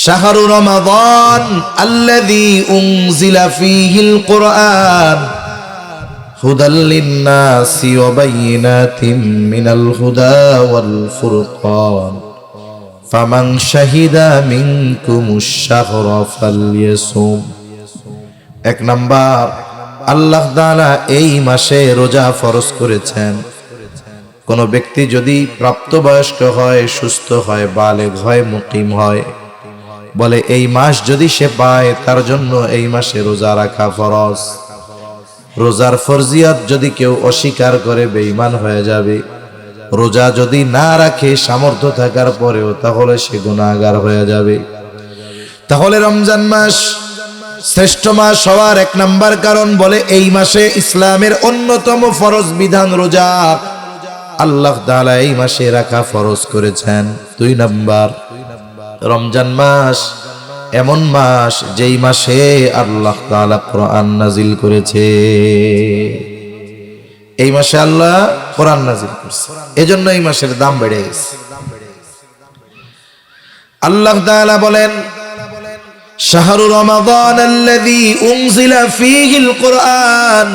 শাহরু রমাদান আল্লাযী উনজিলা ফীহিল কুরআন হুদাল লিন-নাসি ওয়া বায়িনাতিন মিনাল হুদা ওয়াল ফুরকান ফামান শাহিদা মিনকুমুশ শাহরা ফালইয়াসুম। এক নাম্বার, আল্লাহ তাআলা এই মাসে রোজা ফরজ করেছেন। কোন ব্যক্তি যদি প্রাপ্তবয়স্ক হয়, সুস্থ হয়, বালেগ হয়, মুকিম হয়, বলে এই মাস যদি সে পায় তার জন্য এই মাসে রোজা রাখা ফরজ। রোজার ফরজিয়ত যদি কেউ অস্বীকার করে বেঈমান হয়ে যাবে। রোজা যদি না রাখে সামর্থ্য থাকার পরেও, তাহলে সে গুনাহগার হয়ে যাবে। তাহলে রমজান মাস শ্রেষ্ঠ মাস হওয়ার এক নাম্বার কারণ, বলে এই মাসে ইসলামের অন্যতম ফরজ বিধান রোজা আল্লাহ তাআলা এই মাসে রাখা ফরজ করেছেন। দুই নাম্বার, রমজান মাস এমন মাস যেই মাসে আল্লাহ তাআলা কোরআন নাজিল করেছে। এই মাসে আল্লাহ কোরআন নাজিল করেছে, এজন্য এই মাসের দাম বেড়ে গেছে। আল্লাহ তাআলা বলেন, শাহরু রমাদান আল্লাযী উনজিলা ফীহিল কুরআন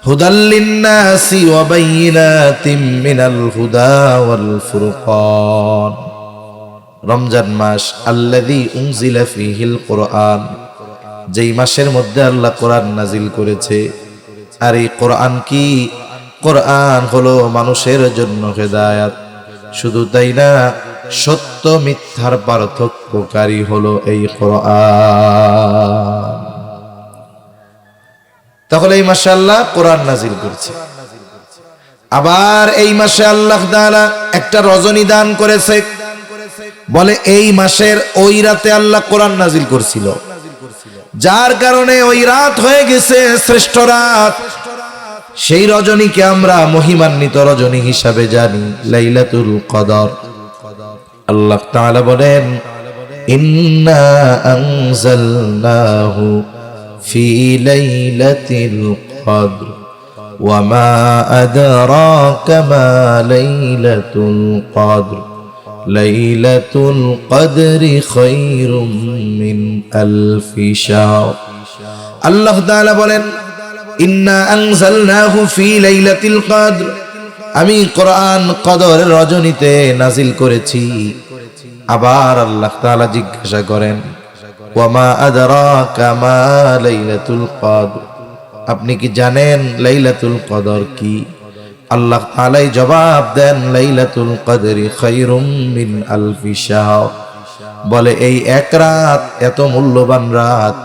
হুদাল লিন-নাসি ওয়া বায়িনাতিন মিনাল হুদা ওয়াল ফুরকান। রমজান মাস আল্লাযী উনজিলা ফীহিল কুরআন, যেই মাসের মধ্যে আল্লাহ কোরআন নাজিল করেছে। আর এই কোরআন কি? কোরআন হলো মানুষের জন্য হেদায়েত। শুধু তাই না, সত্য মিথ্যার পার্থক্যকারী হলো এই কোরআন। তাহলে এই মাসে আল্লাহ কোরআন নাজিল করেছে। আবার এই মাসে আল্লাহ তাআলা একটা রজনী দান করেছে, বলে এই মাসের ওই রাতে আল্লাহ কোরআন নাজিল করছিল, যার কারণে ওই রাত হয়ে গেছে শ্রেষ্ঠ রাত। সেই রজনীকে আমরা মহিমান্বিত রজনী হিসাবে জানি, লাইলাতুল কদর। আল্লাহ তাআলা বলেন, ইন্না আনজালনাহু ফি লাইলাতিল কদর ওয়া মা আদরাকা মা লাইলাতুল কদর লাইলাতুল কদরি খায়রুম মিন আলফি শাহর। আল্লাহ তাআলা বলেন, ইন্না আনজালনাহু ফি লাইলাতিল কদর, আমি কোরআন কদরের রজনীতে নাজিল করেছি। আবার আল্লাহ তাআলা জিজ্ঞাসা করেন, ওয়া মা আদরাকা মা লাইলাতুল কদর, আপনি কি জানেন লাইলাতুল কদর কি? আল্লাহ তাআলাই জবাব দেন, লাইলাতুল কদরি খায়রুম মিন আলফি শাহর। বলে এই এক রাত এত মূল্যবান রাত,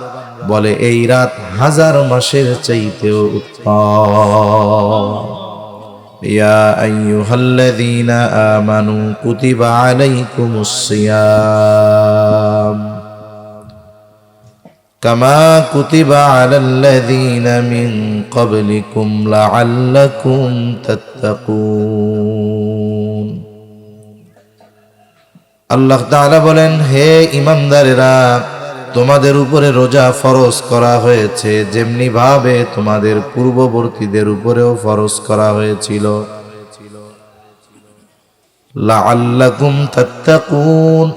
বলে এই রাত হাজার মাসের চাইতেও উত্তম। ইয়া আইয়ুহাল্লাযীনা আমানু কুতিবা আলাইকুমুস সিয়াম কামা কুতিবা আলাল্লাযীনা মিন ক্বাবলিকুম লাআল্লাকুম তাত্তাকুন। আল্লাহ তাআলা বলেন, হে ঈমানদারেরা, তোমাদের উপরে রোজা ফরজ করা হয়েছে যেমনি ভাবে তোমাদের পূর্ববর্তীদের উপরেও ফরজ করা হয়েছিল। লাআল্লাকুম তাত্তাকুন,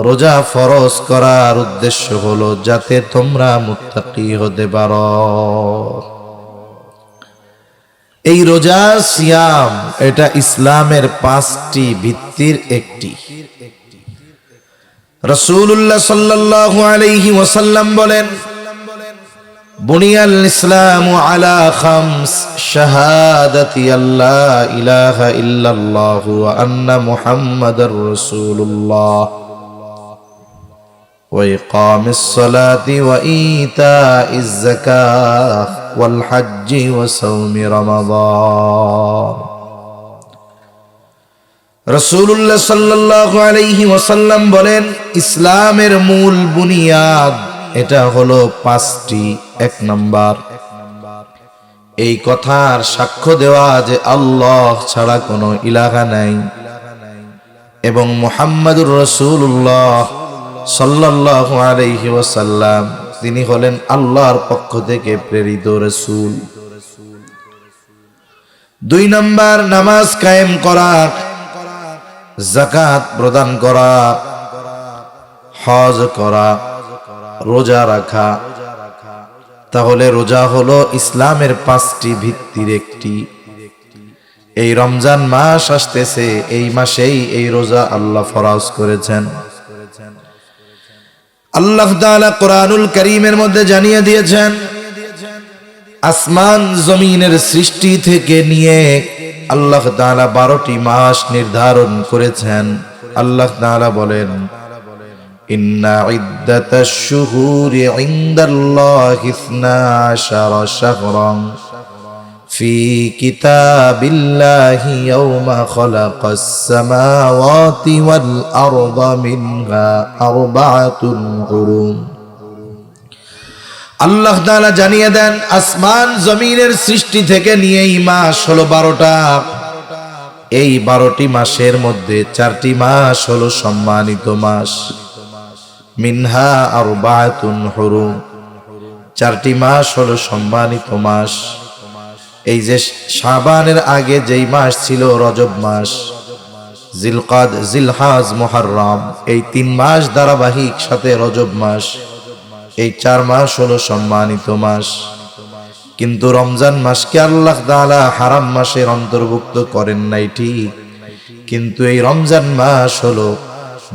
রোজা ফরজ করার উদ্দেশ্য হলো যাতে তোমরা মুত্তাকি হতে পারো। এই রোজা সিয়াম, এটা ইসলামের 5টি ভিত্তির একটি। রাসূলুল্লাহ সাল্লাল্লাহু আলাইহি ওয়াসাল্লাম বলেন, বুনিয়াল ইসলামু আলা খামস, শাহাদাতি আল্লা ইলাহা ইল্লাল্লাহু ওয়া আন্না মুহাম্মাদার রাসূলুল্লাহ ওয়া ইকামিস সালাতি ওয়া ইতাইজ যাকাহ ওয়াল হজ্জি ওয়া সাওমি রমাদান। রাসূলুল্লাহ সাল্লাল্লাহু আলাইহি ওয়াসাল্লাম বলেন, ইসলামের মূল বুনিয়াদ এটা হলো 5টি। এক নাম্বার, এই কথার সাক্ষ্য দেওয়া যে আল্লাহ ছাড়া কোনো ইলাহা নাই এবং মুহাম্মাদুর রাসূলুল্লাহ সাল্লাল্লাহু আলাইহি ওয়াসাল্লাম তিনি হলেন আল্লাহর পক্ষ থেকে প্রেরিত রাসূল। 2 নাম্বার, নামাজ কায়েম করা, যাকাত প্রদান করা, হজ করা, রোজা রাখা। তাহলে রোজা হলো ইসলামের 5টি ভিত্তির একটি। এই রমজান মাস আসতেছে, এই মাসেই এই রোজা আল্লাহ ফরজ করেছেন। আল্লাহ তাআলা কোরআনুল কারীমের মধ্যে জানিয়ে দিয়েছেন, আসমান জমিনের সৃষ্টি থেকে নিয়ে আল্লাহ তাআলা 12টি মাস নির্ধারণ করেছেন। আল্লাহ তাআলা বলেন, ইন্না ইদ্দাতাশ শুহুরি ইনদাল্লাহি 12 শাহরান ফি কিতাবিল্লাহি ইয়াওমা খালাকাস সামাওয়াতি ওয়াল আরদা মিনহা আরবাআতুন হুরুম। আল্লাহ তাআলা জানিয়ে দেন, আসমান জমিনের সৃষ্টি থেকে নিয়ে এই মাস হলো 12টা। এই 12টি মাসের মধ্যে 4টি মাস হলো সম্মানিত মাস। মিনহা আরবাআতুন হুরুম, 4টি মাস হলো সম্মানিত মাস। এই যে শাবানের আগে যেই মাস ছিল রজব মাস, জিলকাদ, জিলহাজ, মুহররম, এই 3 মাস ধারাবাহিক সাথে রজব মাস, এই 4 মাস হলো সম্মানিত মাস। কিন্তু রমজান মাসকে আল্লাহ তাআলা হারাম মাসের অন্তর্ভুক্ত করেন নাই ঠিক, কিন্তু এই রমজান মাস হলো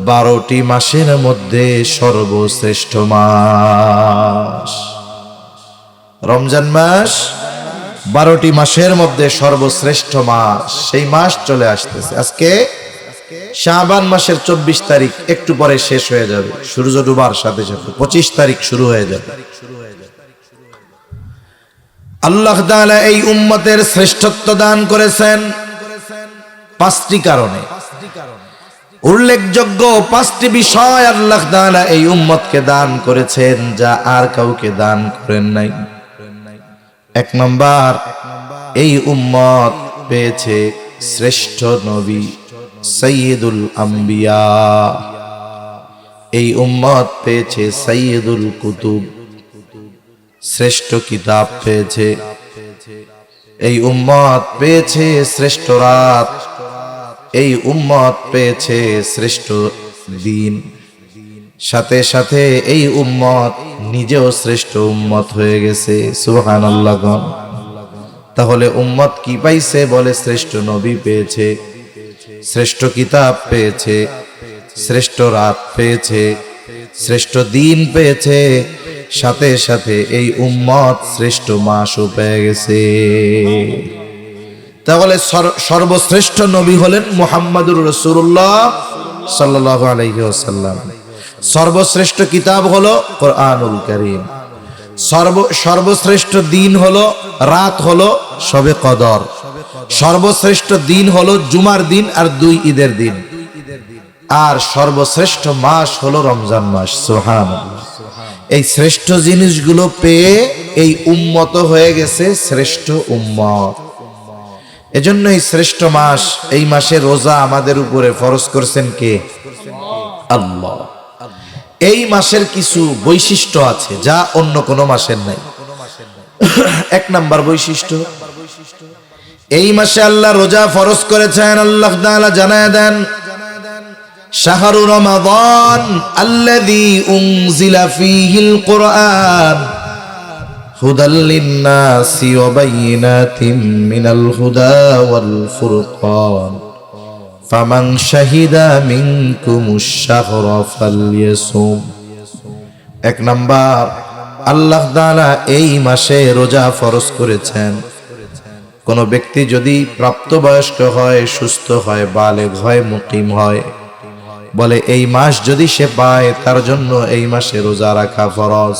12টি মাসের মধ্যে সর্বশ্রেষ্ঠ মাস। রমজান মাস 12টি মাসের মধ্যে সর্বশ্রেষ্ঠ মাস। সেই মাস চলে আসতেছে। আজকে শাবান মাসের 24 তারিখ, একটু পরে শেষ হয়ে যাবে, সূর্য ডুবার সাথে সাথে 25 তারিখ শুরু হয়ে যাবে। আল্লাহ তাআলা এই উম্মতের শ্রেষ্ঠত্ব দান করেছেন 5টি কারণে। উল্লেখযোগ্য 5টি বিষয় আল্লাহ তাআলা এই উম্মতকে দান করেছেন, যা আর কাউকে দান করেন নাই। 1 নাম্বার, এই উম্মত পেয়েছে শ্রেষ্ঠ নবী, সাইয়্যিদুল আম্বিয়া। এই উম্মত পেয়েছে সাইয়্যিদুল কুতুব, শ্রেষ্ঠ কিতাব পেয়েছে। এই উম্মত পেয়েছে শ্রেষ্ঠ রাত। এই উম্মত পেয়েছে শ্রেষ্ঠ দিন। সাথে সাথে এই উম্মত নিজেও শ্রেষ্ঠ উম্মত হয়ে গেছে। সুবহানাল্লাহ। তাহলে উম্মত কি পাইছে? বলে শ্রেষ্ঠ নবী পেয়েছে, শ্রেষ্ঠ কিতাব পেয়েছে, শ্রেষ্ঠ রাত পেয়েছে, শ্রেষ্ঠ দিন পেয়েছে, সাথে সাথে এই উম্মত শ্রেষ্ঠ মাসও পেয়ে গেছে। তাহলে সর্বশ্রেষ্ঠ নবী হলেন মুহাম্মাদুর রাসূলুল্লাহ সাল্লাল্লাহু আলাইহি ওয়াসাল্লাম। সর্বশ্রেষ্ঠ কিতাব হলো কোরআনুল কারীম। সর্বশ্রেষ্ঠ দিন হলো, রাত হলো শবে কদর। সর্বশ্রেষ্ঠ দিন হলো জুমার দিন আর 2 ঈদের দিন। আর সর্বশ্রেষ্ঠ মাস হলো রমজান মাস। সুবহানাল্লাহ। এই শ্রেষ্ঠ জিনিসগুলো পেয়ে এই উম্মত হয়ে গেছে শ্রেষ্ঠ উম্মত। এজন্য এই শ্রেষ্ঠ মাস, এই মাসে রোজা আমাদের উপরে ফরজ করেছেন কে? আল্লাহ। এই মাসের কিছু বৈশিষ্ট্য আছে যা অন্য কোনো মাসের নাই। 1 নাম্বার বৈশিষ্ট্য, এই মাসে আল্লাহ রোজা ফরজ করেছেন। আল্লাহ তাআলা জানায় দেন, শাহরু রমাদান আল্লাযী উনজিলা ফীহিল কুরআন হুদাল লিন-নাসি ওয়া বায়িনাতিম মিনাল হুদা ওয়াল ফুরকান ফামান শাহিদা মিনকুমুশ শাহরা ফালইয়াসুম। 1 নাম্বার, আল্লাহ তাআলা এই মাসে রোজা ফরজ করেছেন। কোন ব্যক্তি যদি প্রাপ্তবয়স্ক হয়, সুস্থ হয়, বালেগ হয়, মুকিম হয়, বলে এই মাস যদি সে পায় তার জন্য এই মাসে রোজা রাখা ফরজ।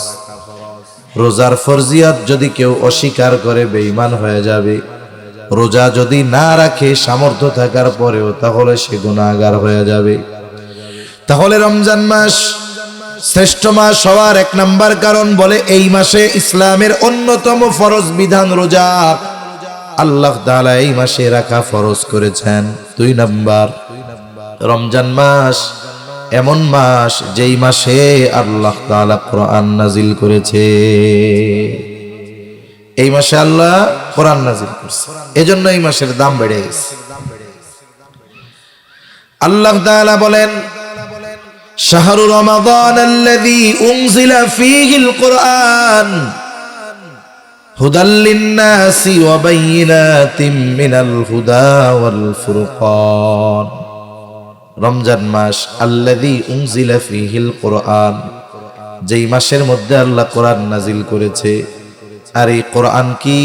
রোজার ফরজিয়ত যদি কেউ অস্বীকার করে বেঈমান হয়ে যাবে। রোজা যদি না রাখে সামর্থ্য থাকার পরেও, তাহলে সে গুনাহগার হয়ে যাবে। তাহলে রমজান মাস শ্রেষ্ঠ মাস হওয়ার 1 নাম্বার কারণ, বলে এই মাসে ইসলামের অন্যতম ফরজ বিধান রোজা আল্লাহ তাআলা এই মাসে রাখা ফরজ করেছেন। 2 নাম্বার, রমজান মাস এমন মাস যেই মাসে আল্লাহ তাআলা কোরআন নাজিল করেছে। এই মাসে আল্লাহ কোরআন নাজিল করেছে, এজন্য এই মাসের দাম বেড়ে গেছে। আল্লাহ তাআলা বলেন, শাহরু রমাদান আল্লাযী উনজিলা ফীহিল কুরআন হুদাল লিন-নাসি ওয়া বায়িনাতিম মিনাল হুদা ওয়াল ফুরকান। রমজান মাস আল্লাযী উনজিলা ফীহিল কুরআন, যেই মাসের মধ্যে আল্লাহ কোরআন নাজিল করেছে। আর এই কোরআন কি?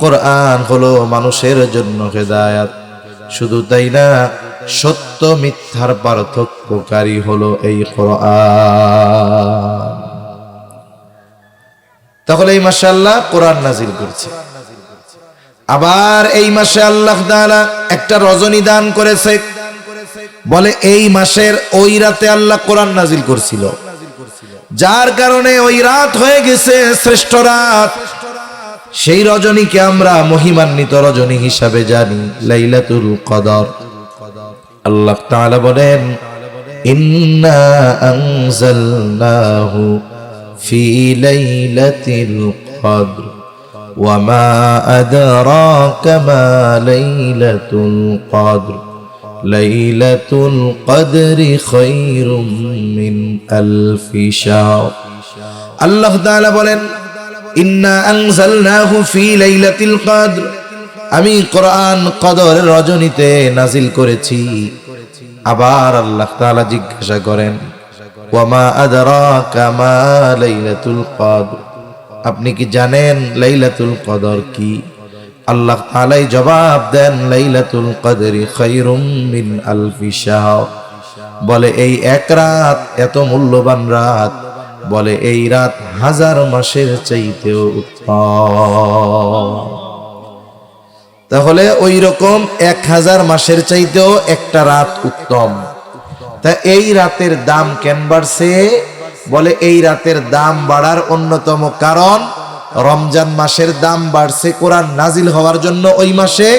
কোরআন হলো মানুষের জন্য হেদায়েত। শুধু তাই না, সত্য মিথ্যার পার্থক্যকারী হলো এই কোরআন। তাহলে এই মাসে আল্লাহ কোরআন নাজিল করছে। আবার এই মাসে আল্লাহ তাআলা একটা রজনী দান করেছে, বলে এই মাসের ওই রাতে আল্লাহ কোরআন নাজিল করছিল, যার কারণে ওই রাত হয়ে গেছে শ্রেষ্ঠ রাত। সেই রজনীকে আমরা মহিমান্বিত রজনী হিসাবে জানি, লাইলাতুল কদর। আল্লাহ তাআলা বলেন, ইন্না আনজালনাহু ফি লাইলাতিল কদর ওয়া মা আদরাকা মা লাইলাতুল কদর লাইলাতুল কদরি খায়রুম মিন আলফি শাহর। আল্লাহ তাআলা বলেন, ইন্না আনজালনাহু ফি লাইলাতিল কদর, আমি কোরআন কদরের রজনীতে নাজিল করেছি। আবার আল্লাহ তাআলা জিজ্ঞাসা করেন, ওয়া মা আদরাকা মা লাইলাতুল কদর, আপনি কি জানেন লাইলাতুল কদর কি? আল্লাহ তাআলাই জবাব দেন, লাইলাতুল কদরি খায়রুম মিন আলফি শাহর। বলে এই এক রাত এত মূল্যবান রাত, বলে এই রাত 1000 মাসের চাইতেও উত্তম। তাহলে ওই রকম 1000 মাসের চাইতেও একটা রাত উত্তম। তা এই রাতের দাম কেন বাড়ছে? বলে এই রাতের দাম বাড়ার অন্যতম কারণ, রমজান মাসের দাম বাড়ছে কোরআন নাজিল হওয়ার জন্য ওই মাসে,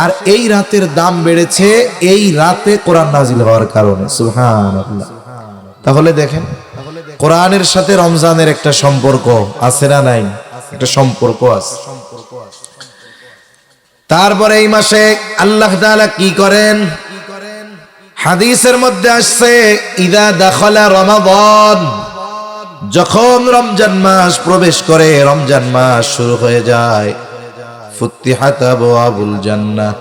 আর এই রাতের দাম বেড়েছে এই রাতে কোরআন নাজিল হওয়ার কারণে। সুবহানাল্লাহ। তাহলে দেখেন, কোরআনের সাথে রমজানের একটা সম্পর্ক আছে না নাই? একটা সম্পর্ক আছে। তারপরে এই মাসে আল্লাহ তাআলা কি করেন? হাদিসের মধ্যে আসছে, ইদা দাখালা রমাদান, যখন রমজান মাস প্রবেশ করে, রমজান মাস শুরু হয়ে যায়, ফুতিহাত আবওয়াবুল জান্নাহ,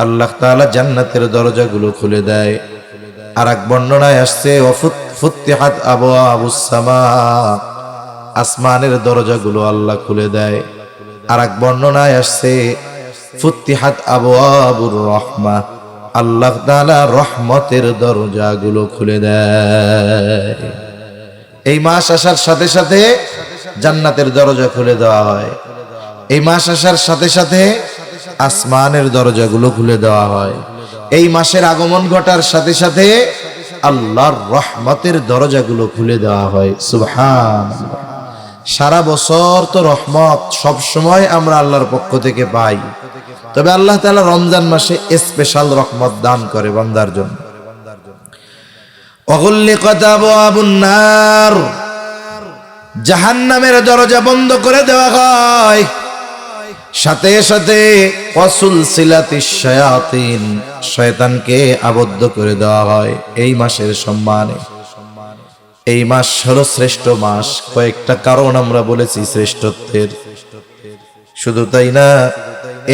আল্লাহ তাআলা জান্নাতের দরজাগুলো খুলে দেয়। আর এক বর্ণনায় আসছে, ফুতিহাত আবওয়াবুস সামা, আসমানের দরজাগুলো আল্লাহ খুলে দেয়। আর এক বর্ণনায় আসছে, ফুতিহাত আবওয়াবুর রাহমাহ, আল্লাহ তাআলা রহমতের দরজাগুলো খুলে দেয়। এই মাস আসার সাথে সাথে জান্নাতের দরজা খুলে দেওয়া হয়। এই মাস আসার সাথে সাথে আসমানের দরজাগুলো খুলে দেওয়া হয়। এই মাসের আগমন ঘটার সাথে সাথে আল্লাহর রহমতের দরজাগুলো খুলে দেওয়া হয়। সুবহানাল্লাহ। সারা বছর তো রহমত সব সময় আমরা আল্লাহর পক্ষ থেকে পাই, তবে আল্লাহ তাআলা রমজান মাসে স্পেশাল রহমত দান করে বান্দার জন্য। ওয়াগুল্লিকাত আবওয়াবুন নার, জাহান্নামের দরজা বন্ধ করে দেওয়া হয়। সাথে সাথে ওয়াসুলসিলাতিশ শায়াতিন, শয়তানকে আবদ্ধ করে দেওয়া হয় এই মাসের সম্মানে। এই মাস হলো শ্রেষ্ঠ মাস। কয়েকটা কারণ আমরা বলেছি শ্রেষ্ঠত্বের। শুধু তাই না,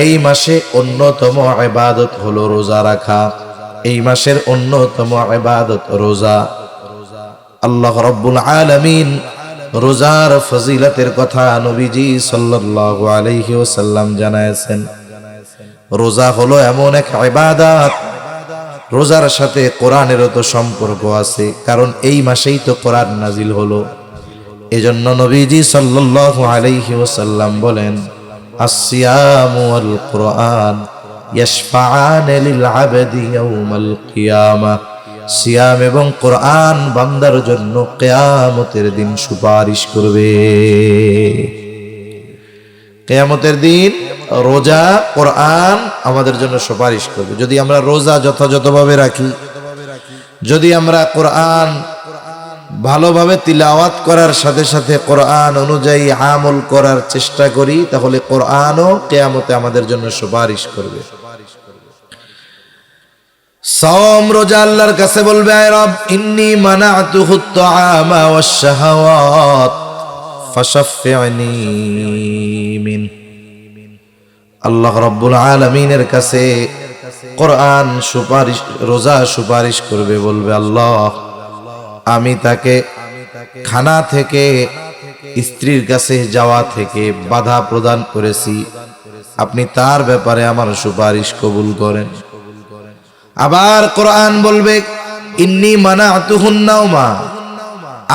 এই মাসে অন্যতম ইবাদত হলো রোজা রাখা। এই মাসের অন্যতম ইবাদত রোজা। আল্লাহ রাব্বুল আলামিন রোজার ফজিলতের কথা নবীজি সাল্লাল্লাহু আলাইহি ওয়াসাল্লাম জানায়েছেন। রোজা হলো এমন এক ইবাদত, রোজার সাথে কোরআনেরও তো সম্পর্ক আছে, কারণ এই মাসেই তো কোরআন নাজিল হলো। এজন্য নবীজি সাল্লাল্লাহু আলাইহি ওয়াসাল্লাম বলেন, আসসিয়ামু ওয়াল কুরআন ইয়াশফাআন লিল আবদি ইয়াউমাল কিয়ামাহ। সিয়াম এবং কোরআন বান্দার জন্য কিয়ামতের দিন সুপারিশ করবে। কিয়ামতের দিন রোজা, কোরআন আমাদের জন্য সুপারিশ করবে। যদি আমরা রোজা যথাযথভাবে রাখি, যদি আমরা কোরআন ভালোভাবে তিলাওয়াত করার সাথে সাথে কোরআন অনুযায়ী আমল করার চেষ্টা করি, তাহলে কোরআনও কিয়ামতে আমাদের জন্য সুপারিশ করবে। সাওম রোজা আল্লাহর কাছে বলবে, আয় রব ইন্নী মানাতুহু আত-তাআমা ওয়াশ-শাহাওয়াত ফাশাফি'নি মিন। আল্লাহ রাব্বুল আলামিনের কাছে কোরআন সুপারিশ, রোজা সুপারিশ করবে, বলবে আল্লাহ আমি তাকে খানা থেকে, স্ত্রীর কাছে যাওয়া থেকে বাধা প্রদান করেছি, আপনি তার ব্যাপারে আমার সুপারিশ কবুল করেন। আবার কোরআন বলবে ইন্নী মানাতুহুন নাওমা,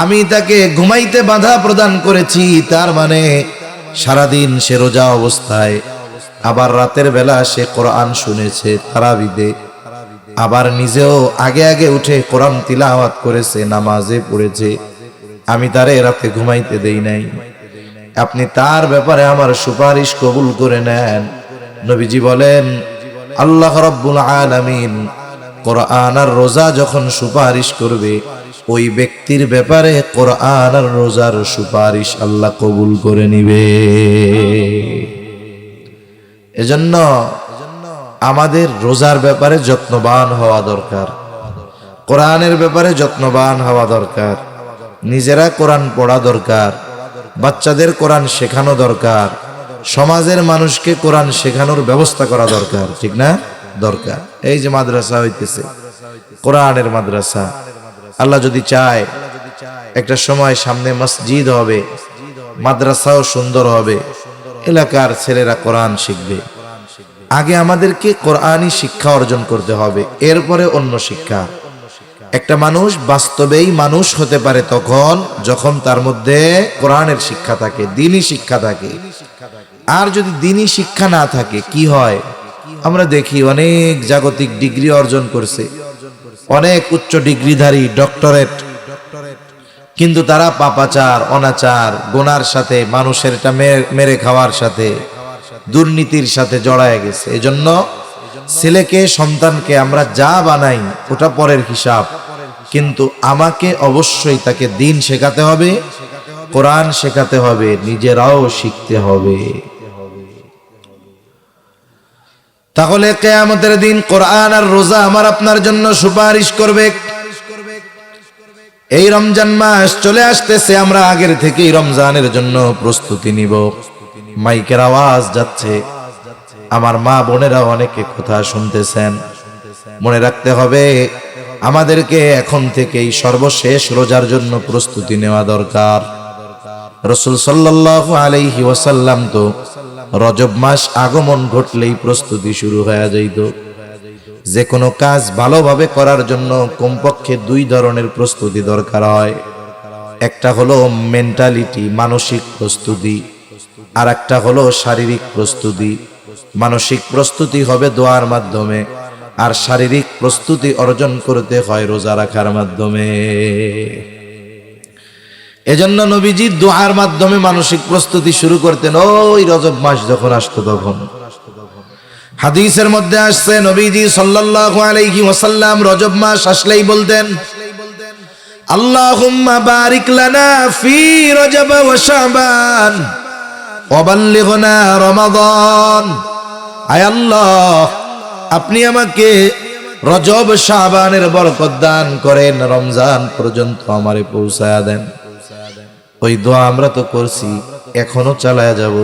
আমি তাকে ঘুমাইতে বাধা প্রদান করেছি, তার মানে সারাদিন সে রোজা অবস্থায়, আবার রাতের বেলা সে কোরআন শুনেছে তারাবিতে, আবার নিজেও আগে আগে উঠে কোরআন তিলাওয়াত করেছে, নামাজে পড়েছে, আমি তারে রাতে ঘুমাইতে দেই নাই, আপনি তার ব্যাপারে আমার সুপারিশ কবুল করে নেন। নবীজি বলেন আল্লাহ রাব্বুল আলামিন কোরআন আর রোজা যখন সুপারিশ করবে, ওই ব্যক্তির ব্যাপারে কোরআন আর রোজার সুপারিশ আল্লাহ কবুল করে নিবে। এজন্য আমাদের রোজার ব্যাপারে যত্নবান হওয়া দরকার, কোরআনের ব্যাপারে যত্নবান হওয়া দরকার, নিজেরা কোরআন পড়া দরকার, বাচ্চাদের কোরআন শেখানো দরকার, সমাজের মানুষকে কোরআন শেখানোর ব্যবস্থা করা দরকার, ঠিক না? দরকার। এই যে মাদ্রাসা হইতেছে, কোরআনের মাদ্রাসা, আল্লাহ যদি চায় একটা সময় সামনে মসজিদ হবে, মাদ্রাসাও সুন্দর হবে, এলাকার ছেলেরা কোরআন শিখবে। আগে আমাদেরকে কোরআনী শিক্ষা অর্জন করতে হবে, এরপরে অন্য শিক্ষা। একটা মানুষ বাস্তবেই মানুষ হতে পারে তখন যখন তার মধ্যে কোরআনের শিক্ষা থাকে, দ্বীনি শিক্ষা থাকে। আর যদি দ্বীনি শিক্ষা না থাকে কি হয়? আমরা দেখি অনেক জাগতিক ডিগ্রি অর্জন করছে, অনেক উচ্চ ডিগ্রিধারী, ডক্টরেট, কিন্তু তারা পাপাচার, অনাচার, গুনার সাথে, মানুষেরটা মেরে খাওয়ার সাথে, দুর্নীতির সাথে জড়ায় গেছে। এজন্য ছেলেকে, সন্তানকে আমরা যা বানাই ওটা পরের হিসাব, কিন্তু আমাকে অবশ্যই তাকে দ্বীন শেখাতে হবে, কোরআন শেখাতে হবে, নিজেরাও শিখতে হবে। তাহলে কিয়ামতের দিন কোরআন আর রোজা আমার আপনার জন্য সুপারিশ করবে। এই রমজান মাস চলে আসতেছে, আমরা আগের থেকেই রমজানের জন্য প্রস্তুতি নিব। মাইকের আওয়াজ যাচ্ছে, আমার মা বোনেরা অনেকে কথা শুনতেছেন। মনে রাখতে হবে আমাদেরকে এখন থেকেই সর্বশেষ রোজার জন্য প্রস্তুতি নেওয়া দরকার। রাসূল সাল্লাল্লাহু আলাইহি ওয়াসাল্লাম তো রজব মাস আগমন ঘটলেই প্রস্তুতি শুরু হয়ে যাইত। যে কোনো কাজ ভালোভাবে করার জন্য কমপক্ষে দুই ধরনের প্রস্তুতি দরকার হয়। একটা হলো মেন্টালিটি, মানসিক প্রস্তুতি, আর একটা হলো শারীরিক প্রস্তুতি। মানসিক প্রস্তুতি হবে দোয়ার মাধ্যমে, আর শারীরিক প্রস্তুতি অর্জন করতে হয় রোজা রাখার মাধ্যমে। এজন্য নবীজি দোয়ার মাধ্যমে মানসিক প্রস্তুতি শুরু করতেন ওই রজব মাস যখন আসতো তখন। হাদিসের মধ্যে আসছে নবীজি সাল্লাল্লাহু আলাইহি ওয়াসাল্লাম রজব মাস আসলেই বলতেন, আল্লাহুম্মা বারিক লানা ফি রজব ওয়া শাবান ওয়া বাল্লিগনা রমাদান। আয় আল্লাহ, আপনি আমাকে রজব শাবানের বরকত দান করেন, রমজান পর্যন্ত আমারে পৌঁছায়া দেন। ওই দোয়া আমরা তো করছি, এখনো চালায়া যাব,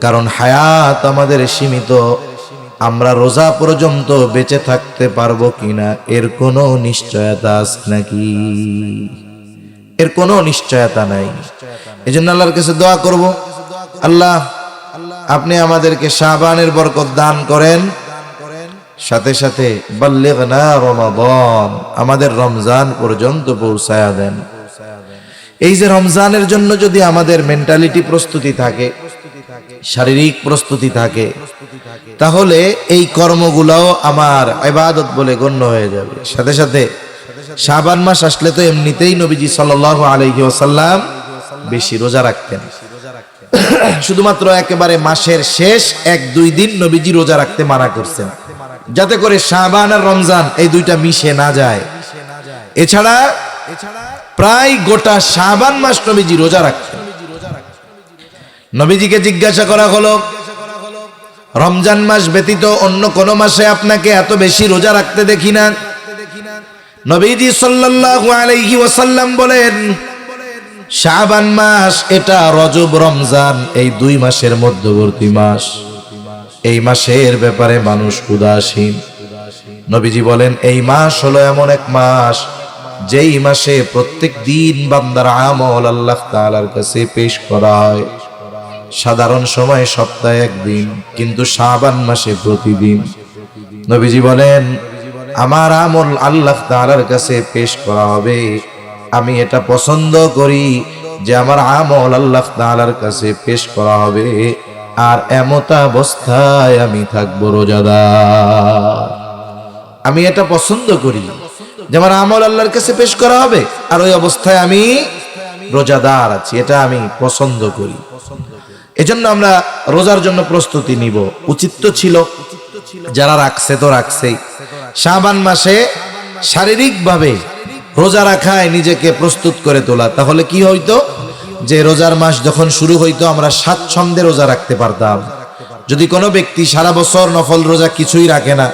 কারণ হায়াত আমাদের সীমিত। আমরা রোজা পর্যন্ত বেঁচে থাকতে পারবো কিনা এর কোনো নিশ্চয়তা আছে নাকি? এর কোনো নিশ্চয়তা নাই। এজন্য আল্লাহর কাছে দোয়া করব, আল্লাহ আপনি আমাদেরকে শাবানের বরকত দান করেন, সাথে সাথে বাল্লিগনা রমাদান, আমাদের রমজান পর্যন্ত পৌঁছায়া দেন। এই যে রমজানের জন্য যদি আমাদের মেন্টালিটি প্রস্তুতি থাকে, শারীরিক প্রস্তুতি থাকে, তাহলে এই কর্মগুলোও আমার ইবাদত বলে গণ্য হয়ে যাবে। সাথে সাথে শাবান মাস আসলে তো এমনিতেই নবীজি সাল্লাল্লাহু আলাইহি ওয়াসাল্লাম বেশি রোজা রাখতেন। শুধুমাত্র একেবারে মাসের শেষ 1-2 দিন নবীজি রোজা রাখতে মানা করছেন, যাতে করে শাবান আর রমজান এই দুইটা মিশে না যায়। এছাড়া প্রায় গোটা শাবান মাস নবীজি রোজা রাখতেন। নবীজিকে জিজ্ঞাসা করা হলো, রমজান মাস ব্যতীত অন্য কোন মাসে আপনাকে এত বেশি রোজা রাখতে দেখি না। নবীজি সাল্লাল্লাহু আলাইহি ওয়াসাল্লাম বলেন, শাবান মাস এটা রজব রমজান এই দুই মাসের মধ্যবর্তী মাস। এই মাসের ব্যাপারে মানুষ উদাসীন। নবীজি বলেন, এই মাস হলো এমন এক মাস যেই মাসে প্রত্যেক দিন বান্দার আমল আল্লাহ তাআলার কাছে পেশ করা হয়। সাধারণ সময় সপ্তাহে একদিন, কিন্তু শাবান মাসে প্রতিদিন। নবীজি বলেন, আমার আমল আল্লাহ তাআলার কাছে পেশ করা হবে। আমি এটা পছন্দ করি যে আমার আমল আল্লাহ তাআলার কাছে পেশ করা হবে, আর এমত অবস্থায় আমি থাকবো রোজাদার। আমি এটা পছন্দ করি যে আমার আমল আল্লাহর কাছে পেশ করা হবে, আর ওই অবস্থায় আমি রোজাদার আছি, এটা আমি পছন্দ করি। এজন্য আমরা রোজার জন্য প্রস্তুতি নিব। উচিত তো ছিল, যারা রাখছে তো রাখছেই, শাবান মাসে শারীরিকভাবে রোজা রাখায় নিজেকে প্রস্তুত করে তোলা। তাহলে কি হইতো, যে রোজার মাস যখন শুরু হইতো আমরা স্বাচ্ছন্দ্যে রোজা রাখতে পারতাম। যদি কোনো ব্যক্তি সারা বছর নফল রোজা কিছুই রাখে না,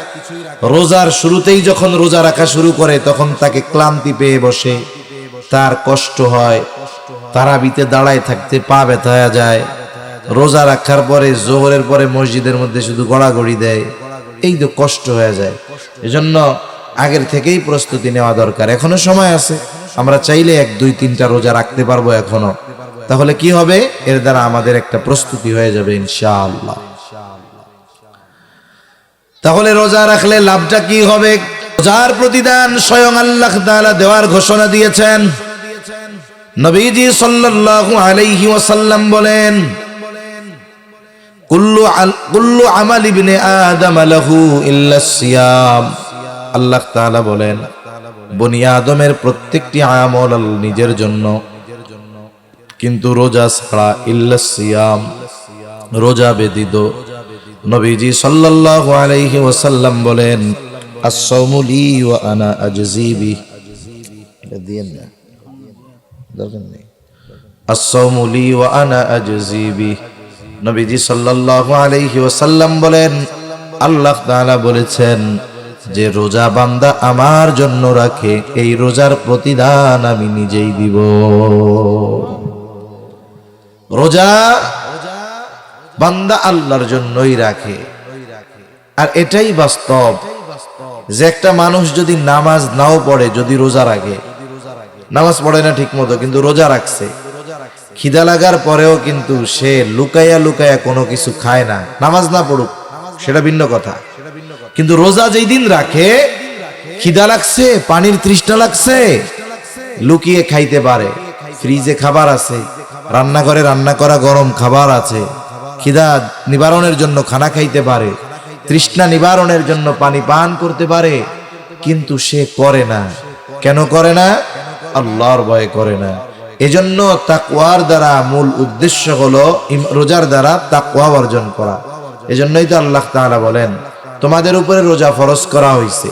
রোজার শুরুতেই যখন রোজা রাখা শুরু করে তখন তাকে ক্লান্তি পেয়ে বসে, তার কষ্ট হয়, তারাবিতে দাঁড়ায় থাকতে পা ব্যথা হয়ে যায়, রোজা রাখার পরে জোহরের পরে মসজিদের মধ্যে শুধু গড়াগড়ি দেয়, এই তো কষ্ট হয়ে যায়। এজন্য আগের থেকেই প্রস্তুতি নেওয়া দরকার। এখনো সময় আছে, আমরা চাইলে 1, 2, 3টা রোজা রাখতে পারবো এখনো। তাহলে কি হবে, এর দ্বারা আমাদের একটা প্রস্তুতি হয়ে যাবে ইনশাআল্লাহ। তাহলে রোজা রাখলে লাভটা কি হবে? রোজার প্রতিদান স্বয়ং আল্লাহ তাআলা দেওয়ার ঘোষণা দিয়েছেন। নবীজি সাল্লাল্লাহু আলাইহি ওয়াসাল্লাম বলেন, কুল্লু আমাল ইবনে আদম লাহু ইল্লা সিয়াম। আল্লাহ তাআলা বলেন, বনি আদমের প্রত্যেকটি আমল নিজের জন্য, কিন্তু রোজা ছাড়া, ইল্লা সিয়াম, রোজা ব্যতীত। নবীজি সাল্লাল্লাহু আলাইহি ওয়াসাল্লাম বলেন, আস-সাওমু লি ওয়া আনা আজজি বিহি। এটা দিয়েন না, দরকার নেই। আস-সাওমু লি ওয়া আনা আজজি বিহি। নবীজি সাল্লাল্লাহু আলাইহি ওয়াসাল্লাম বলেন, আল্লাহ তাআলা বলেছেন যে রোজা বান্দা আমার জন্য রাখে, এই রোজার প্রতিদান আমি নিজেই দিব। রোজা বান্দা আল্লাহর জন্যই রাখে। আর এটাই বাস্তব যে একটা মানুষ যদি নামাজ নাও পড়ে, যদি রোজা রাখে, নামাজ পড়ে না ঠিক মতো কিন্তু রোজা রাখছে, খিদা লাগার পরেও কিন্তু সে লুকাইয়া লুকাইয়া কোনো কিছু খায় না, নামাজ না পড়ুক সেটা ভিন্ন কথা, কিন্তু রোজা যেই দিন রাখে, খিদা লাগছে, পানির তৃষ্ণা লাগছে, লুকিয়ে খাইতে পারে। ফ্রিজে খাবার আছে, রান্নাঘরে রান্না করা গরম খাবার আছে, খিদা নিবারণের জন্য খানা খাইতে পারে, তৃষ্ণা নিবারণের জন্য পানি পান করতে পারে, কিন্তু সে করে না। কেন করে না? আল্লাহর ভয়ে করে না। এজন্য তাকওয়ার দ্বারা মূল উদ্দেশ্য হলো রোজার দ্বারা তাকওয়া অর্জন করা। এজন্যই তো আল্লাহ তাআলা বলেন, তোমাদের উপরে রোজা ফরজ করা হয়েছে,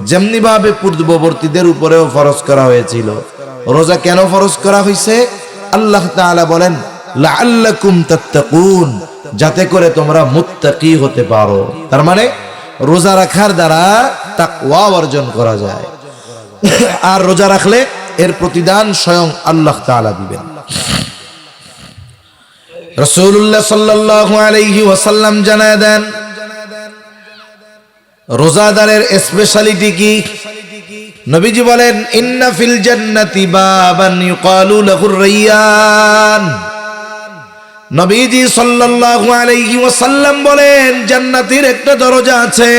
যেমনি ভাবে পূর্ববর্তীদের উপরেও ফরজ করা হয়েছিল। রোজা কেন ফরজ করা হয়েছে? আল্লাহ তাআলা বলেন, লাআল্লাকুম তাত্তাকুন, যাতে করে তোমরা মুত্তাকি হতে পারো। তার মানে রোজা রাখার দ্বারা তাকওয়া অর্জন করা যায়। আর রোজা রাখলে এর প্রতিদান স্বয়ং আল্লাহ তাআলা দিবেন। রাসূলুল্লাহ সাল্লাল্লাহু আলাইহি ওয়াসাল্লাম জানায় দেন, রোজাদারের স্পেশালিটি কি? নবীজি বলেন, ইন্না ফিল জান্নাতি বাবান ইউকালু লাহুর রায়্যান। নবীজি সাল্লাল্লাহু আলাইহি ওয়াসাল্লাম বলেন, জান্নাতের একটা দরজা আছে,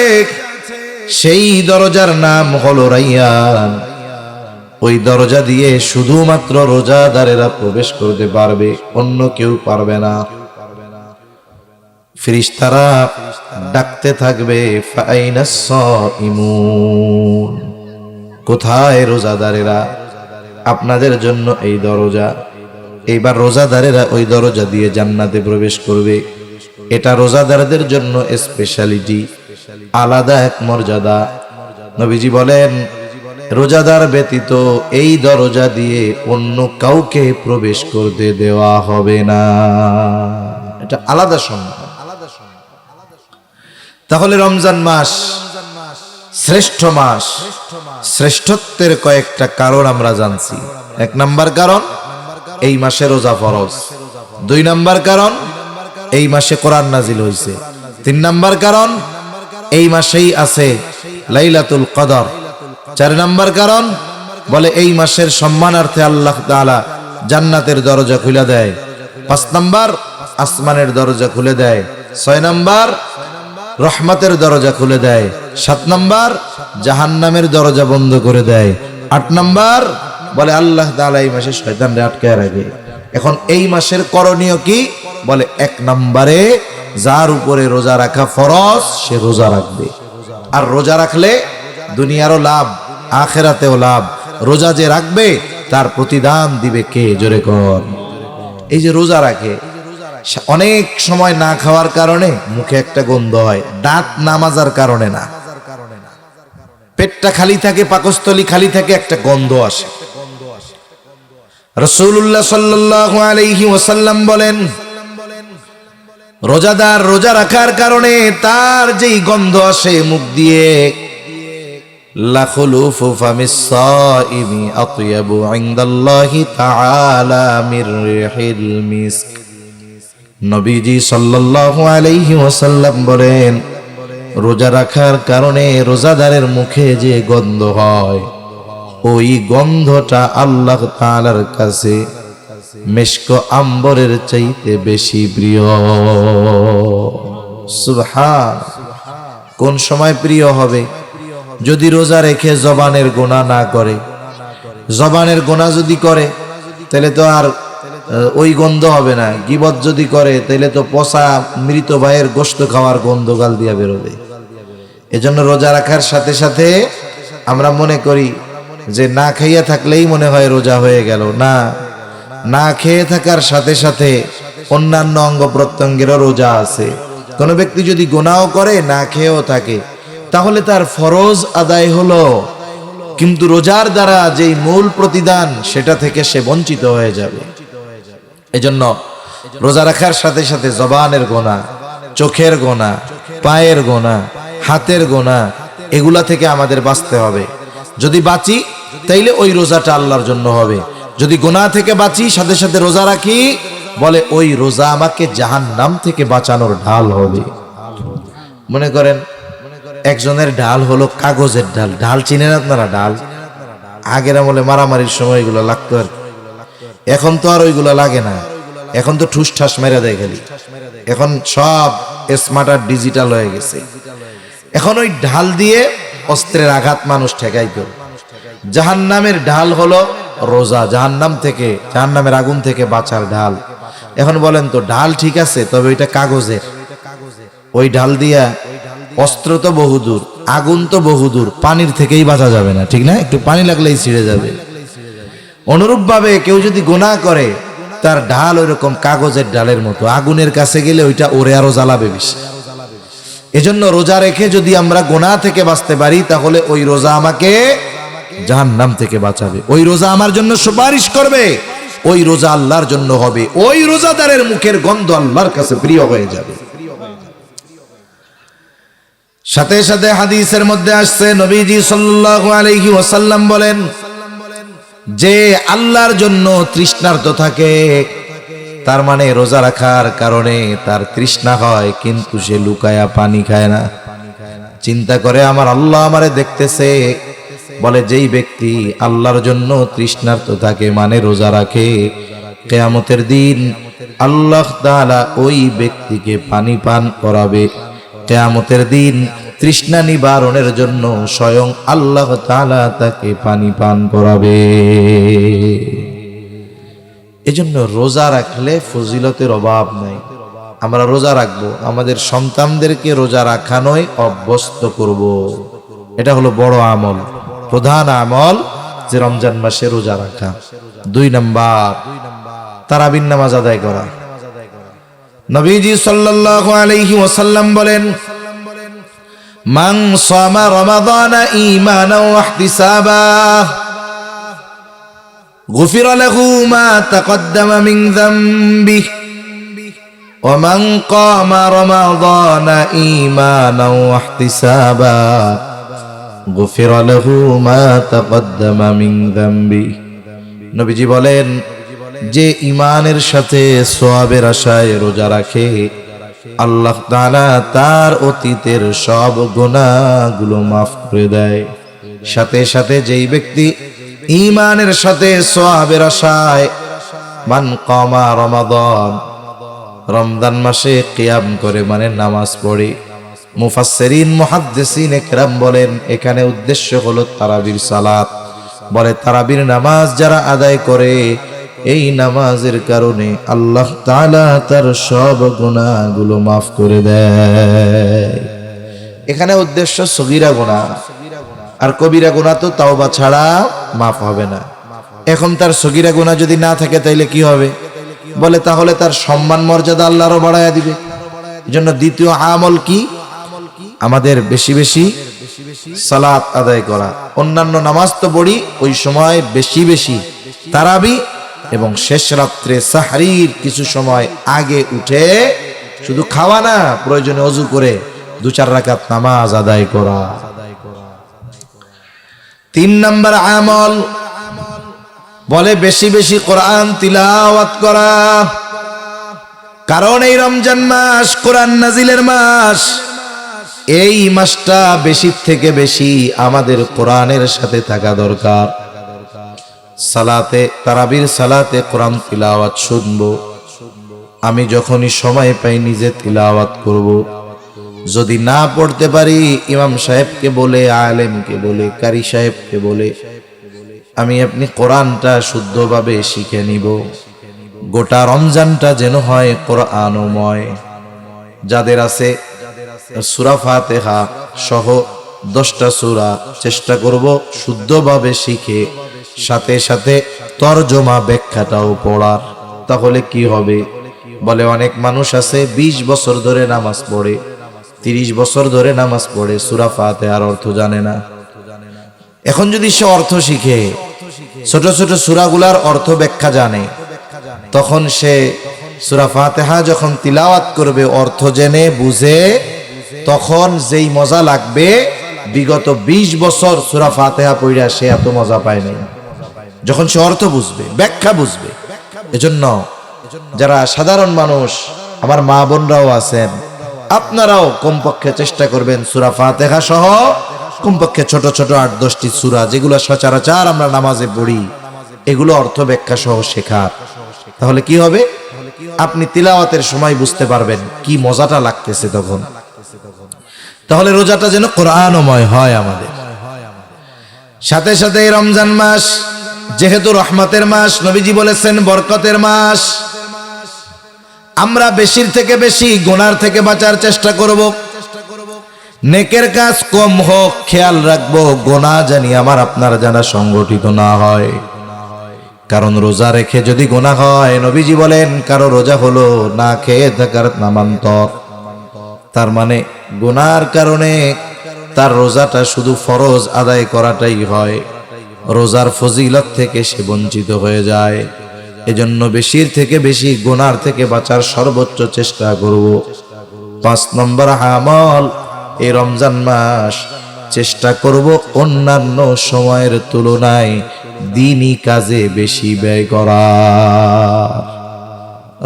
সেই দরজার নাম হলো রায়্যান। ওই দরজা দিয়ে শুধুমাত্র রোজাদারেরা প্রবেশ করতে পারবে, অন্য কেউ পারবে না। ফেরেশতারা ডাকতে থাকবে, ফাআইনাস সাইমুন, কোথায় রোজাদারেরা? আপনাদের জন্য এই দরজা। এইবার রোজাদারেরা ওই দরজা দিয়ে জান্নাতে প্রবেশ করবে। এটা রোজাদারদের জন্য স্পেশালিটি, আলাদা এক মর্যাদা। নবীজি বলেন, রোজাদার ব্যতীত এই দরজা দিয়ে অন্য কাউকে প্রবেশ করতে দেওয়া হবে না। এটা আলাদা সম্মান। তাহলে রমজান মাস শ্রেষ্ঠ মাস। শ্রেষ্ঠত্বের কয়েকটা কারণ আমরা জানছি। 1 নাম্বার কারণ, এই মাসে রোজা ফরজ। 2 নাম্বার কারণ, এই মাসে কোরআন নাজিল হয়েছে। 3 নাম্বার কারণ, এই মাসেই আছে লাইলাতুল কদর। 4 নাম্বার কারণ, বলে এই মাসের সম্মানার্থে আল্লাহ তাআলা জান্নাতের দরজা খুলে দেয়। 5 নাম্বার, আসমানের দরজা খুলে দেয়। 6 নাম্বার, রহমতের দরজা খুলে দেয়। 7 নাম্বার, জাহান্নামের দরজা বন্ধ করে দেয়। 8 নাম্বার, বলে আল্লাহ তাআলা এই মাসে শয়তানকে আটকায় রাখে। এখন এই মাসের করণীয় কি? বলে 1 নম্বরে যার উপরে রোজা রাখা ফরজ সে রোজা রাখবে। আর রোজা রাখলে দুনিয়ারও লাভ, আখিরাতেও লাভ। রোজা যে রাখবে তার প্রতিদান দিবে কে? জোরে কর। এই যে রোজা রাখে, অনেক সময় না খাওয়ার কারণে মুখে একটা গন্ধ হয়, দাঁত না মাজার কারণে না, পেটটা খালি থাকে, পাকস্থলী খালি থাকে, একটা গন্ধ আসে। রাসূলুল্লাহ সাল্লাল্লাহু আলাইহি ওয়াসাল্লাম বলেন, রোজাদার রোজা রাখার কারণে তার যেই গন্ধ আসে মুখ দিয়ে, লা খুলুফু ফামিস সাইমি আতয়াবু ইনদাল্লাহি তাআলা মির রিহিল মিস্ক। নবীজি সাল্লাল্লাহু আলাইহি ওয়াসাল্লাম বলেন, রোজা রাখার কারণে রোজাদারের মুখে যে গন্ধ হয়, ওই গন্ধটা আল্লাহ তাআলার কাছে মিশক আম্বরের চাইতে বেশি প্রিয়। সুবহান। কোন সময় প্রিয় হবে? যদি রোজা রেখে জবানের গুনাহ না করে। জবানের গুনাহ যদি করে তাহলে তো আর ওই গন্ধ হবে না। গীবত যদি করে তাহলে তো পচা মৃত ভাইয়ের গোশত খাওয়ার গন্ধ গাল দিয়া বেরোবে। এজন্য রোজা রাখার সাথে সাথে আমরা মনে করি যে না খাইয়া থাকলেই মনে হয় রোজা হয়ে গেল। না, না খেয়ে থাকার সাথে সাথে অন্যান্য অঙ্গ প্রত্যঙ্গেরও রোজা আছে। কোনো ব্যক্তি যদি গুনাহ করে, না খেয়েও থাকে, তাহলে তার ফরজ আদায় হলো, কিন্তু রোজার দ্বারা যেই মূল প্রতিদান সেটা থেকে সে বঞ্চিত হয়ে যাবে। এজন্য রোজা রাখার সাথে সাথে জবানের গোনা, চোখের গোনা, পায়ের গোনা, হাতের গোনা, এগুলা থেকে আমাদের বাঁচতে হবে। যদি বাঁচি তাইলে ওই রোজাটা আল্লাহর জন্য হবে। যদি গুনাহ থেকে বাঁচি সাথে সাথে রোজা রাখি, বলে ওই রোজা আমাকে জাহান্নাম থেকে বাঁচানোর ঢাল হবে। মনে করেন একজনের ঢাল হলো কাগজের ঢাল। ঢাল চিনেন আপনারা? ঢাল আগের আমলে মারামারির সময় এগুলো লাগতো আর কি। এখন তো আর ওইগুলো লাগে না, এখন তো ঠুস ঠাস মেরে দেয় খালি। এখন সব স্মার্ট আর ডিজিটাল হয়ে গেছে। এখন ওই ঢাল দিয়ে অস্ত্রের আঘাত মানুষ ঠেকাই করে। জাহান্নামের ঢাল হলো রোজা, জাহান্নাম থেকে, জাহান্নামের আগুন থেকে বাঁচার ঢাল। এখন বলেন তো ঢাল ঠিক আছে, তবে ওইটা কাগজের। ওই ঢাল দিয়া অস্ত্র তো বহুদূর, আগুন তো বহুদূর, পানির থেকেই বাঁচা যাবে না, ঠিক না? একটু পানি লাগলেই ছিঁড়ে যাবে। অনুরূপ ভাবে কেউ যদি গুনাহ করে, তার ঢাল ওইরকম কাগজের ঢালের মতো, আগুনের কাছে গেলে ওইটা ওরে আরো জ্বালাবে বেশি। এজন্য রোজা রেখে যদি আমরা গুনাহ থেকে বাঁচতে পারি, তাহলে ওই রোজা আমাকে জাহান্নাম থেকে বাঁচাবে। ওই রোজা আমার জন্য সুপারিশ করবে, ওই রোজা আল্লাহর জন্য হবে, ওই রোজাদারের মুখের গন্ধ আল্লাহর কাছে প্রিয় হয়ে যাবে। সাথে সাথে হাদিসের মধ্যে আসছে, নবীজি সাল্লাল্লাহু আলাইহি ওয়াসাল্লাম বলেন, যে আল্লাহর জন্য তৃষ্ণার্ত থাকে, তার মানে রোজা রাখার কারণে তার তৃষ্ণা হয়, কিন্তু সে লুকায়া পানি খায় না। চিন্তা করে আমার আল্লাহ আমারে দেখতেছে। বলে যেই ব্যক্তি আল্লাহর জন্য তৃষ্ণার্ত থাকে, মানে রোজা রাখে, কিয়ামতের দিন আল্লাহ তাআলা ওই ব্যক্তিকে পানি পান করাবে। কিয়ামতের দিন তৃষ্ণা নিবারণের জন্য স্বয়ং আল্লাহ তাআলা তাকে পানি পান করাবে। এজন্য রোজা রাখলে ফজিলতের অভাব নাই। আমরা রোজা রাখবো, আমাদের সন্তানদেরকে রোজা রাখানোয় অভ্যস্ত করব। এটা হলো বড় আমল, প্রধান আমল, যে রমজান মাসে রোজা রাখা। 2 নাম্বার, তারাবির নামাজ আদায় করা। নবীজি সাল্লাল্লাহু আলাইহি ওয়াসাল্লাম বলেন, মান সামা রমাদানা ঈমানান ওয়া ইহতিসাবা গুফিরা লাহু মা তাকদ্দামা মিন যামবিহি ومن قام رمضان إيمانا واحتسابا غفر له ما تقدم من ذنبه নবীজি বলেন যে ঈমানের সাথে সওয়াবের আশায় রোজা রাখে আল্লাহ তাআলা তার অতীতের সব গুনাহগুলো maaf করে দেয়। সাথে সাথে যেই ব্যক্তি ঈমানের সাথে সওয়াবের আশায় মান কামা রমাদান রমজান মাসে কিয়াম করে মানে নামাজ পড়ে, মুফাসসিরিন মুহাদ্দিসিন ইকরাম বলেন এখানে উদ্দেশ্য হলো তারাবির সালাত। বলে তারাবির নামাজ যারা আদায় করে এই নামাজের কারণে আল্লাহ তাআলা তার সব গুনাহগুলো maaf করে দেয়। এখানে উদ্দেশ্য সগীরা গুনাহ, আর কবিরা গুনাহ তো তাওবা ছাড়া maaf হবে না। এখন তার সগীরা গুনাহ যদি না থাকে তাইলে কি হবে? বলে তাহলে তার সম্মান মর্যাদা আল্লাহ আরো বাড়ায়া দিবে। এজন্য দ্বিতীয় আমল কি? আমাদের বেশি বেশি সালাত আদায় করা। অন্যান্য নামাজ তো পড়ি, ওই সময় বেশি বেশি তারাবি এবং শেষ রাত্রে সাহরির কিছু সময় আগে উঠে শুধু খাওয়া না, প্রয়োজনে ওযু করে 2-4 রাকাত নামাজ আদায় করা। 3 নম্বর আমল বলে বেশি বেশি কোরআন তিলাওয়াত করা। কারণ এই রমজান মাস কোরআন নাজিলের মাস। এই মাসটা বেশি থেকে বেশি আমাদের কোরআনের সাথে থাকা দরকার। সালাতে তারাবির সালাতে কোরআন তিলাওয়াত শুনবো। আমি যখনই সময় পাই নিজে তিলাওয়াত করব। যদি না পড়তে পারি ইমাম সাহেবকে বলে, আলেমকে বলে, কারি সাহেবকে বলে আমি আপনি কোরআনটা শুদ্ধভাবে শিখে নিব। গোটা রমজানটা যেন হয় কোরআনময়। যাদের আছে সূরা ফাতিহা সহ 10টা সূরা চেষ্টা করব শুদ্ধভাবে শিখে সাথে সাথে তরজমা ব্যাখ্যাটাও পড়ার। তাহলে কি হবে? বলে অনেক মানুষ আছে 20 বছর ধরে নামাজ পড়ে, 30 বছর ধরে নামাজ পড়ে, সূরা ফাতিহার অর্থ জানে না। এখন যদি সে অর্থ শিখে, ছোট ছোট সূরাগুলার অর্থ ব্যাখ্যা জানে, তখন সে সূরা ফাতিহা যখন তিলাওয়াত করবে অর্থ জেনে বুঝে, তখন যেই মজা লাগবে বিগত 20 বছর সূরা ফাতিহা পড়া সে এত মজা পায় নাই, যখন সে অর্থ বুঝবে, ব্যাখ্যা বুঝবে। এজন্য যারা সাধারণ মানুষ, আমার মা বোনরাও আছেন, আপনারাও কমপক্ষে চেষ্টা করবেন সূরা ফাতিহা সহ কমপক্ষে ছোট ছোট 8-10টি সূরা যেগুলো সচরাচর আমরা নামাজে পড়ি, এগুলো অর্থ ব্যাখ্যা সহ শেখার। তাহলে কি হবে? আপনি তিলাওয়াতের সময় বুঝতে পারবেন কি মজাটা লাগতেছে তখন। তাহলে রোজাটা যেন কোরআনময় হয় আমাদের। সাথে সাথে রমজান মাস যেহেতু রহমতের মাস, নবীজি বলেছেন বরকতের মাস। আমরা বেশির থেকে বেশি গুনার থেকে বাঁচার চেষ্টা করব। নেকের কাজ কম হোক, খেয়াল রাখবো গুনাহ জানি আমার আপনার জানা সংগঠিত না হয়। কারণ রোজা রেখে যদি গুনাহ হয়, নবীজি বলেন কারো রোজা হলো না খেয়ে থাকার নামান্তর। তার মানে গুনার কারণে তার রোজাটা শুধু ফরজ আদায় করাটাই হয়, রোজার ফজিলত থেকে সে বঞ্চিত হয়ে যায়। এজন্য বেশির থেকে বেশি গুনার থেকে বাঁচার সর্বোচ্চ চেষ্টা করব। 5 নম্বর আমল এই রমজান মাস চেষ্টা করব অন্যান্য সময়ের তুলনায় দ্বীনি কাজে বেশি ব্যয় করা।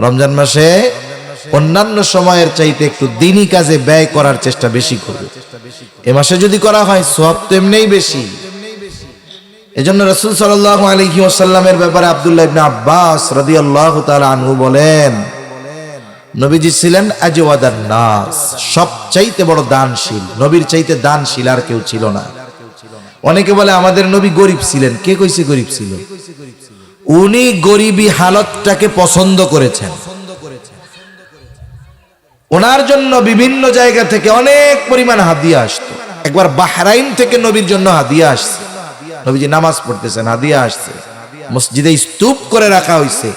রমজান মাসে অন্যান্য সময়ের চাইতে একটু দ্বীনি কাজে ব্যয় করার চেষ্টা বেশি করব। এ মাসে যদি করা হয় সওয়াব তো এমনিই বেশি। এজন্য রাসূল সাল্লাল্লাহু আলাইহি ওয়াসাল্লামের ব্যাপারে আব্দুল্লাহ ইবনে আব্বাস রাদিয়াল্লাহু তাআলা আনহু বলেন, নবীজি ছিলেন আজওয়াদান নাস, সবচাইতে বড় দানশীল। নবীর চাইতে দানশীল আর কেউ ছিল না। অনেকে বলে আমাদের নবী গরিব ছিলেন। কে কইছে গরিব ছিল? উনি গরিবী হালতটাকে পছন্দ করেছেন। ওনার জন্য বিভিন্ন জায়গা থেকে অনেক পরিমাণ হাদিয়া আসতো। একবার বাহরাইন থেকে নবীর জন্য হাদিয়া আসছে। নবীজি নামাজ পড়তেছেন, হাদিয়া আসছে। মসজিদে স্তূপ করে রাখা হয়েছে,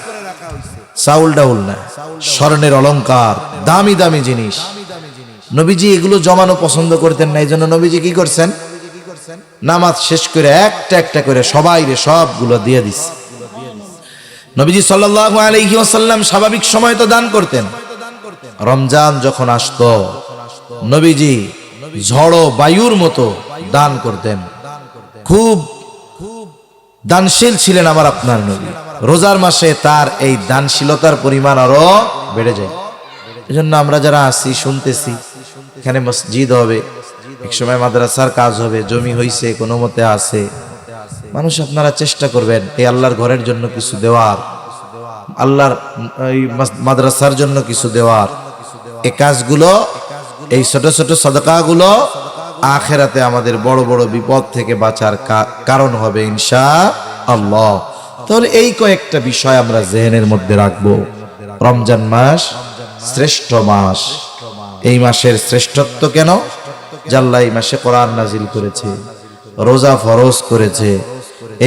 চাউল ডাউল না, স্বর্ণের অলংকার, দামি দামি জিনিস। নবীজি এগুলো জমানো পছন্দ করতেন না। এই জন্য নবীজি কি করছেন? নামাজ শেষ করে একটা একটা করে সবাইরে সবগুলো দিয়ে দিচ্ছে। নবীজি সাল্লাল্লাহু আলাইহি ওয়াসাল্লাম স্বাভাবিক সময় তো দান করতেন, রমজান যখন আসতো নবীজি ঝড়ো বায়ুর মতো দান করতেন। খুব দানশীল ছিলেন আমার আপনার নবী। রোজার মাসে তার এই দানশীলতার পরিমাণ আরো বেড়ে যায়। এজন্য আমরা যারা আছি শুনতেছি, এখানে মসজিদ হবে, একসময় মাদ্রাসার কাজ হবে, জমি হইছে কোনো মতে আছে, মানুষ আপনারা চেষ্টা করবেন এই আল্লাহর ঘরের জন্য কিছু দেওয়ার, আল্লাহর এই মাদ্রাসার জন্য কিছু দেওয়ার। এই কাজগুলো, এই ছোট ছোট সাদকাগুলো আখিরাতে আমাদের বড় বড় বিপদ থেকে বাঁচার কারণ হবে ইনশাআল্লাহ। তাহলে এই কয়েকটা বিষয় আমরা জেহেনের মধ্যে রাখবো। রমজান মাস শ্রেষ্ঠ মাস। এই মাসের শ্রেষ্ঠত্ব কেন? আল্লাহ এই মাসে কোরআন নাজিল করেছে, রোজা ফরজ করেছে।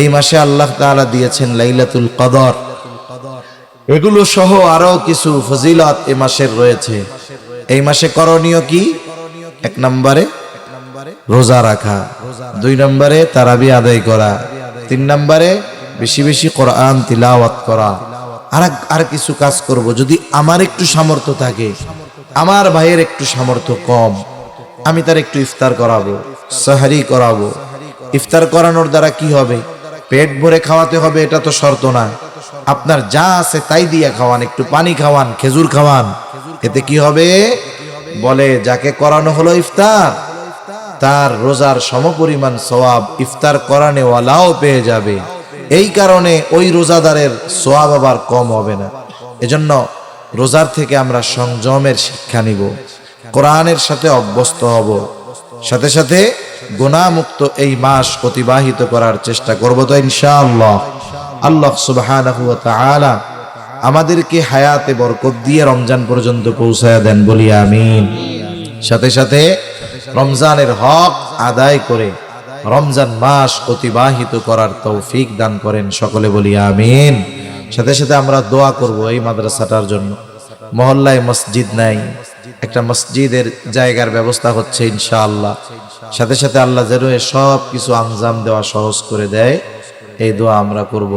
এই মাসে আল্লাহ তাআলা দিয়েছেন লাইলাতুল কদর। এগুলো সহ আরো কিছু ফজিলত এই মাসের রয়েছে। এই মাসে করণীয় কি? 1 নম্বরে রোজা রাখা, 2 নম্বরে তারাবি আদায় করা, 3 নম্বরে বেশি বেশি কোরআন তিলাওয়াত করা। আর কিছু কাজ করব যদি আমার একটু সামর্থ্য থাকে। আমার ভাইয়ের একটু সামর্থ্য কম, আমি তার একটু ইফতার করাবো, সাহারি করাবো। ইফতার করানোর দ্বারা কি হবে? পেট ভরে খাওয়াতে হবে এটা তো শর্ত না। আপনার যা আছে তাই দিয়ে খাওয়ান, একটু পানি খাওয়ান, খেজুর খাওয়ান। এতে কি হবে? বলে যাকে করানো হলো ইফতার, তার রোজার সমপরিমাণ সওয়াব ইফতার করানেওয়ালাও পেয়ে যাবে। এই কারণে ওই রোজাদারের সওয়াব আবার কম হবে না। এজন্য রোজার থেকে আমরা সংযমের শিক্ষা নিব, কোরআনের সাথে অভ্যস্ত হব, সাথে সাথে গুনাহমুক্ত এই মাস অতিবাহিত করার চেষ্টা করব তো ইনশাআল্লাহ। আল্লাহ সুবহানাহু ওয়া তাআলা আমাদেরকে হায়াতে বরকত দিয়ে রমজান পর্যন্ত পৌঁছায়া দেন, বলি আমিন। সাথে সাথে রমজানের হক আদায় করে রমজান মাস অতিবাহিত করার তৌফিক দান করেন, সকলে বলি আমিন। সাথে সাথে আমরা দোয়া করব এই মাদ্রাসাটার জন্য। মহল্লায় মসজিদ নাই, একটা মসজিদের জায়গার ব্যবস্থা হচ্ছে ইনশাআল্লাহ। সাথে সাথে আল্লাহ যেন সব কিছু আঞ্জাম দেওয়া সহজ করে দেয়, এই দোয়া আমরা করব।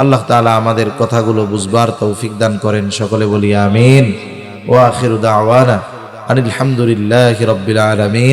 আল্লাহ তাআলা আমাদের কথাগুলো বুঝবার তৌফিক দান করেন, সকলে বলি আমিন। ওয়া আখিরু দাওয়ানা আনিল হামদুলিল্লাহি রাব্বিল আলামিন।